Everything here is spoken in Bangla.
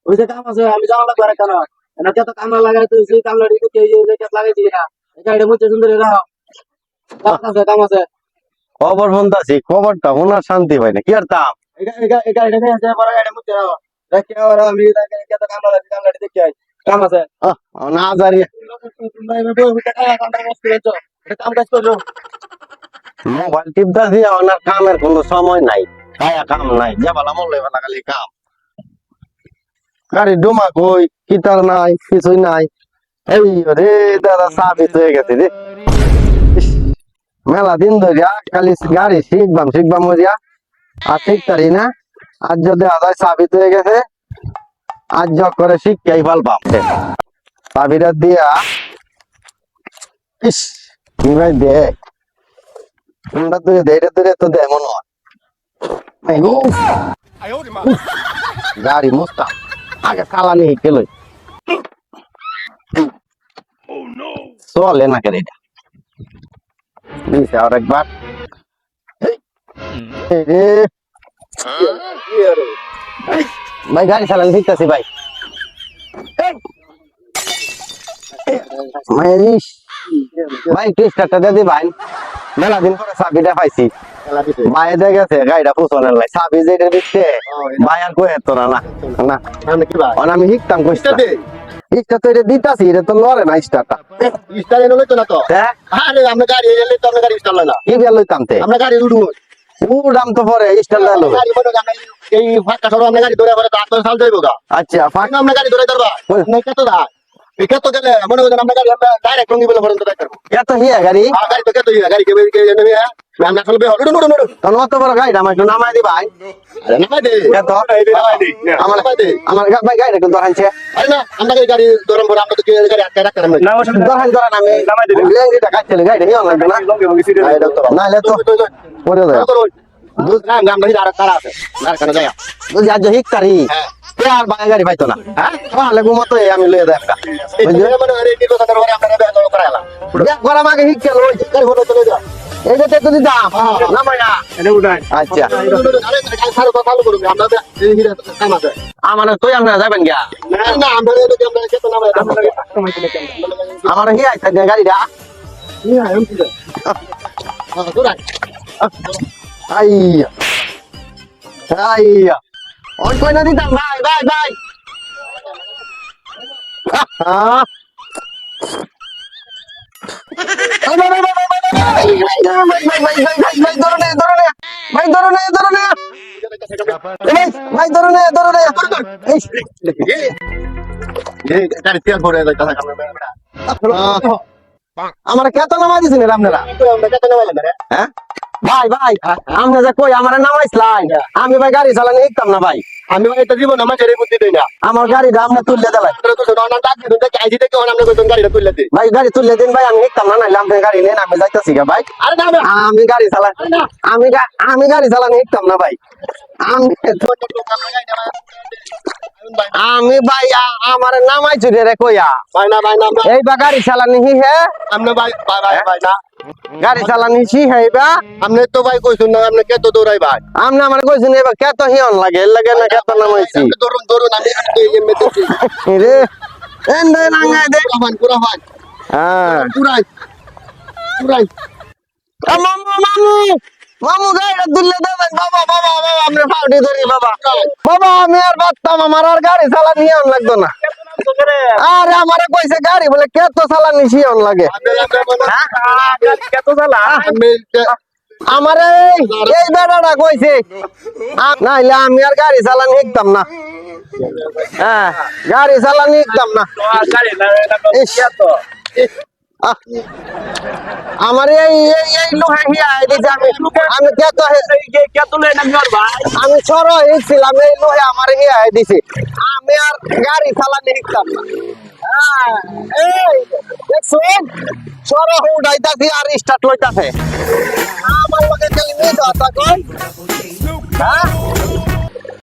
ওই যে কাম আছে আমি যাওয়া লাগবে কেন এনাকে তো কামলা লাগাই তুই সেই কামলা লাগাইছি না এটা মুছে সুন্দর কাম আছে খবর শুনতাছি খবরটা ওনার শান্তি হয় না কি আর দাম কাম আছে না জানি কাম কাজ করলো মোবাইল টিপতাছি ওনার কামের কোনো সময় নাই কায়া কাম নাই যে ভালো মূল্য ভালো খালি কাম গাড়ি ডোমা কই কিতার নাই কিছুই নাই এই রে দাদা সাবিত হয়ে গেছে রে মেলা দিন ধরিয়া খালি গাড়ি শিখবাম হইয়া আর শিখতারি না আজ যদি আদায় সাবিত হয়ে গেছে আজ যক করে শিক্ষাই পালবাম সাবিরা দিয়া ইস ভাই দে তোমরা তুই ধীরে ধীরে তো দে মনে হয় গাড়ি মুস্তা আগে চালানি গেল চলে না কেন এটা দিছে আর একবার ভাই গাড়ি চালানি শিখতেছি ভাই ভাই টেস্টারটা দিয়ে দি ভাই মেলা দিন পরে চাবিটা পাইছি বাইরে দিয়ে গেছে গাড়িটা ফুসনের লাই চাবি যেটা দিচ্ছে ভাই আর কয়ে তো না না আমি শিখতাম কইটা ইস্টা তো এটা দিতাছি এটা তো লড়ে না ইস্টাটা স্টার এনে লইতো না তো আরে আমরা গাড়ি এলে তো আমরা গাড়ি স্টার লয় না কি বের লইতাম তে আমরা গাড়ি উড়বো উড়াম তো পরে স্টার লালো গাড়ি বড় আমরা এই ফাঁকা সরো আমরা গাড়ি ধরে পরে তো 8 সাল যাইবো গা আচ্ছা ফাঁকা আমরা গাড়ি ধরে ধরবা নাই কত দা কত গেলে মনে করেন আমরা গাড়ি আমরা ডাইরেক্ট রঙ্গি বলে পর্যন্ত যাইতে পারবো এত হিয়া গাড়ি গাড়ি তো কত হিয়া গাড়ি কে নেবে আমরা চলবে হলো নুড়ু তখন অত বড় গাড়ি আমার একটু নামাই দি ভাই আরে নামাই দে এত আমার নামাই দে আমার ভাই গাড়ি একটু ধরানছে আরে না আমরা গাড়ি ধরম পরে আমরা তো কি গাড়ি আটকে রাখতাম না ধরান আমি নামাই দিবি লেঙ্গিটা কাটলে গাড়ি হিয়া লাগবে না না লে তো পড়ে যায় দুধ না আমরা হিরা আর তারা আছে আর কেন যায় বুঝি আজ হিকতারি আর ভাই গাড়ি পাইতো না হ্যাঁ তাহলে ঘুমাতো আমি লয়ে দেয় একটা মানে এই নির্বাচনের পরে আমরা বের করাইলাম গরম আগে হিক গেল ওই গাড়ি ফটো চলে যা এই যে তো দিতাম নামাই না এটা উঠাই আচ্ছা আরে কাল সারো কথা বলো করবে আমরা এই হিরা কাম আছে আমার তুই আমরা যাবেন গিয়া না আমরা এই আমরা কেত নামাই আমরা সময় দিলে কেন আমার হি আইতা গাড়িটা নি আয়ম কি তোরা আইয়া আইয়া অন কই না দিতাম ভাই ভাই ভাই হ্যাঁ আমার কেত নামাই দিছেন আপনারা হ্যাঁ ভাই ভাই আমরা যে কই আমার নামাইছিলেন আমি ভাই গাড়ি চালানি শিখতাম না ভাই আমি এটা জীবন আমার ছেড়ে বুদ্ধি দেই না আমার গাড়িটা আমরা তুললে দিলাই ভাই গাড়ি তুললে দিন ভাই আমি শিখতাম না নাইলে আপনি গাড়ি নেন আমি যাইতেছি গা ভাই আমি গাড়ি চালাই আমি গাড়ি চালানি শিখতাম না ভাই আমি ভাই আমার নামাই চুরে রে কইয়া এই বা গাড়ি চালানি হি হে গাড়ি চালানি হি হে বা আপনি তো ভাই কইছুন না আপনি কত দৌড়াই ভাই আমনে আমার কইছেন এবার কত হিয়ন লাগে লাগে না কত নামাইছি ধরুন ধরুন আমি এমএ দেখি রে এন্ডে নাঙ্গাই দে পুরা ভাই হ্যাঁ পুরাই পুরাই মামু মামু মামু গাড়িটা তুললে দেবেন বাবা বাবা বাবা আমরা ফাউডি ধরি বাবা বাবা আমি আর বাচ্চাম আমার আর গাড়ি চালানি হিয়ন লাগতো না আরে আমারে কইছে গাড়ি বলে কত চালানি হিয়ন লাগে কত চালা আমারে এই বেড়াটা কইছে নাইলে আমি আর গাড়ি চালানি শিখতাম না হ্যাঁ গাড়ি চালানি শিখতাম না আমার এই লোহা হিয়া আমি আমি সর হয়েছিলাম এই লোহে আমার হিয়া দিছে আমি আর গাড়ি চালানি শিখতাম না সর উঠাইতাছি আর স্টার্ট লইতাছে আমার লগে খালি মেয়ে কথা কই হ্যাঁ